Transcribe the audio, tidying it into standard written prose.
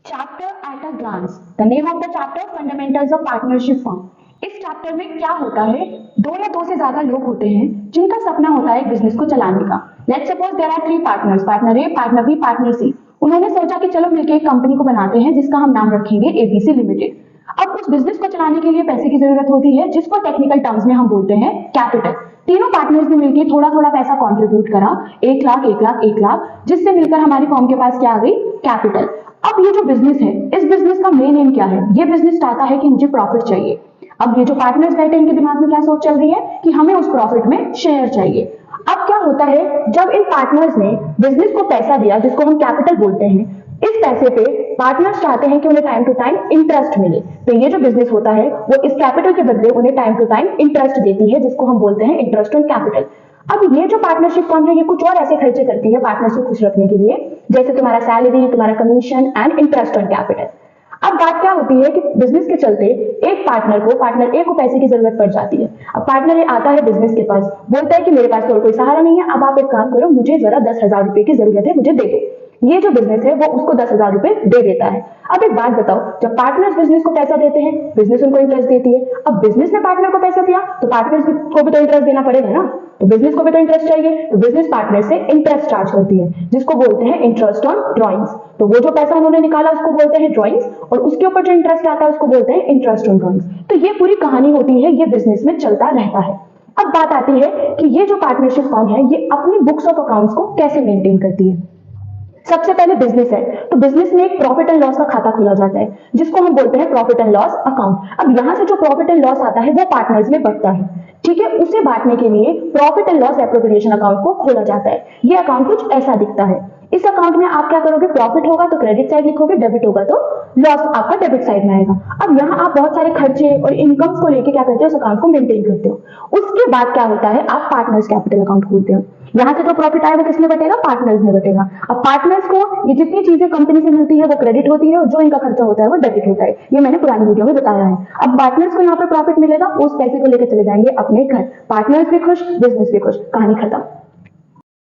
Chapter at a glance the name of the chapter fundamentals of partnership form. इस chapter में क्या होता है, दो या दो से ज्यादा लोग होते हैं जिनका सपना होता है बिजनेस को चलाने का। Let's suppose there are three partners, partner A, partner B, partner C. उन्होंने सोचा कि चलो मिलकर एक कंपनी को बनाते हैं जिसका हम नाम रखेंगे एबीसी लिमिटेड। अब उस बिजनेस को चलाने के लिए पैसे की जरूरत होती है जिसको टेक्निकल टर्म्स में हम बोलते हैं कैपिटल। तीनों पार्टनर्स ने मिलकर थोड़ा थोड़ा पैसा कंट्रीब्यूट करा, 1 लाख 1 लाख 1 लाख, जिससे मिलकर हमारी फॉर्म के पास क्या आ गई, कैपिटल। अब ये जो बिजनेस है, इस बिजनेस का मेन एम क्या है, ये बिजनेस चाहता है कि मुझे प्रॉफिट चाहिए। अब ये जो पार्टनर्स बैठे इनके दिमाग में क्या सोच चल रही है कि हमें उस प्रॉफिट में शेयर चाहिए। अब क्या होता है, जब इन पार्टनर्स ने बिजनेस को पैसा दिया जिसको हम कैपिटल बोलते हैं, इस पैसे पे पार्टनर्स चाहते हैं कि उन्हें टाइम टू टाइम इंटरेस्ट मिले। तो ये जो बिजनेस होता है वो इस कैपिटल के बदले उन्हें टाइम टू टाइम इंटरेस्ट देती है जिसको हम बोलते हैं इंटरेस्ट ऑन कैपिटल। अब ये जो पार्टनरशिप फर्म है ये कुछ और ऐसे खर्चे करती है पार्टनर्स को खुश रखने के लिए, जैसे तुम्हारा सैलरी, तुम्हारा commission and interest on capital. अब बात क्या होती है कि बिजनेस के चलते एक पार्टनर ए को पैसे की जरूरत पड़ जाती है। अब पार्टनर ए आता है बिजनेस के पास, बोलता है कि मेरे पास तो और कोई सहारा नहीं है, अब आप एक काम करो, मुझे जरा 10,000 रुपए की जरूरत है, मुझे दे दो। ये जो बिजनेस है वो उसको 10,000 रुपए दे देता है। अब एक बात बताओ, जब पार्टनर्स बिजनेस को पैसा देते हैं, बिजनेस उनको इंटरेस्ट देती है। अब बिजनेस ने पार्टनर को पैसा दिया तो पार्टनर्स को भी तो इंटरेस्ट देना पड़ेगा ना, तो बिजनेस को भी तो इंटरेस्ट चाहिए, तो बिजनेस पार्टनर से इंटरेस्ट चार्ज करती है जिसको बोलते हैं इंटरेस्ट ऑन ड्रॉइंग्स। तो वो जो पैसा उन्होंने निकाला उसको बोलते हैं ड्रॉइंग्स, और उसके ऊपर जो इंटरेस्ट आता है उसको बोलते हैं इंटरेस्ट ऑन ड्रॉइंग्स। तो ये पूरी कहानी होती है, ये बिजनेस में चलता रहता है। अब बात आती है कि ये जो पार्टनरशिप फर्म है ये अपनी बुक्स ऑफ अकाउंट्स को कैसे मेंटेन करती है। सबसे पहले बिजनेस है, तो बिजनेस में एक प्रॉफिट एंड लॉस का खाता खोला जाता है जिसको हम बोलते हैं प्रॉफिट एंड लॉस अकाउंट। अब यहां से जो प्रॉफिट एंड लॉस आता है वो पार्टनर्स में बंटता है, ठीक है। उसे बांटने के लिए profit and loss appropriation account को खोला जाता है। ये अकाउंट कुछ ऐसा दिखता है। इस अकाउंट में आप क्या करोगे, प्रॉफिट होगा तो क्रेडिट साइड लिखोगे, डेबिट होगा तो लॉस आपका डेबिट साइड में आएगा। अब यहाँ आप बहुत सारे खर्चे और इनकम्स को लेके क्या करते हो, उस अकाउंट को मेंटेन करते हो। उसके बाद क्या होता है, आप पार्टनर्स कैपिटल अकाउंट खोलते हो। यहाँ से जो प्रॉफिट आए वो किसमें बटेगा, पार्टनर्स में बटेगा। अब पार्टनर्स को ये जितनी चीजें कंपनी से मिलती है वो क्रेडिट होती है और जो इनका खर्चा होता है वो डेबिट होता है। ये मैंने पुरानी वीडियो में बताया है। अब पार्टनर्स को यहाँ पे प्रॉफिट मिलेगा, उस पैसे को लेकर चले जाएंगे अपने घर। पार्टनर्स भी खुश, बिजनेस भी खुश, कहानी खत्म।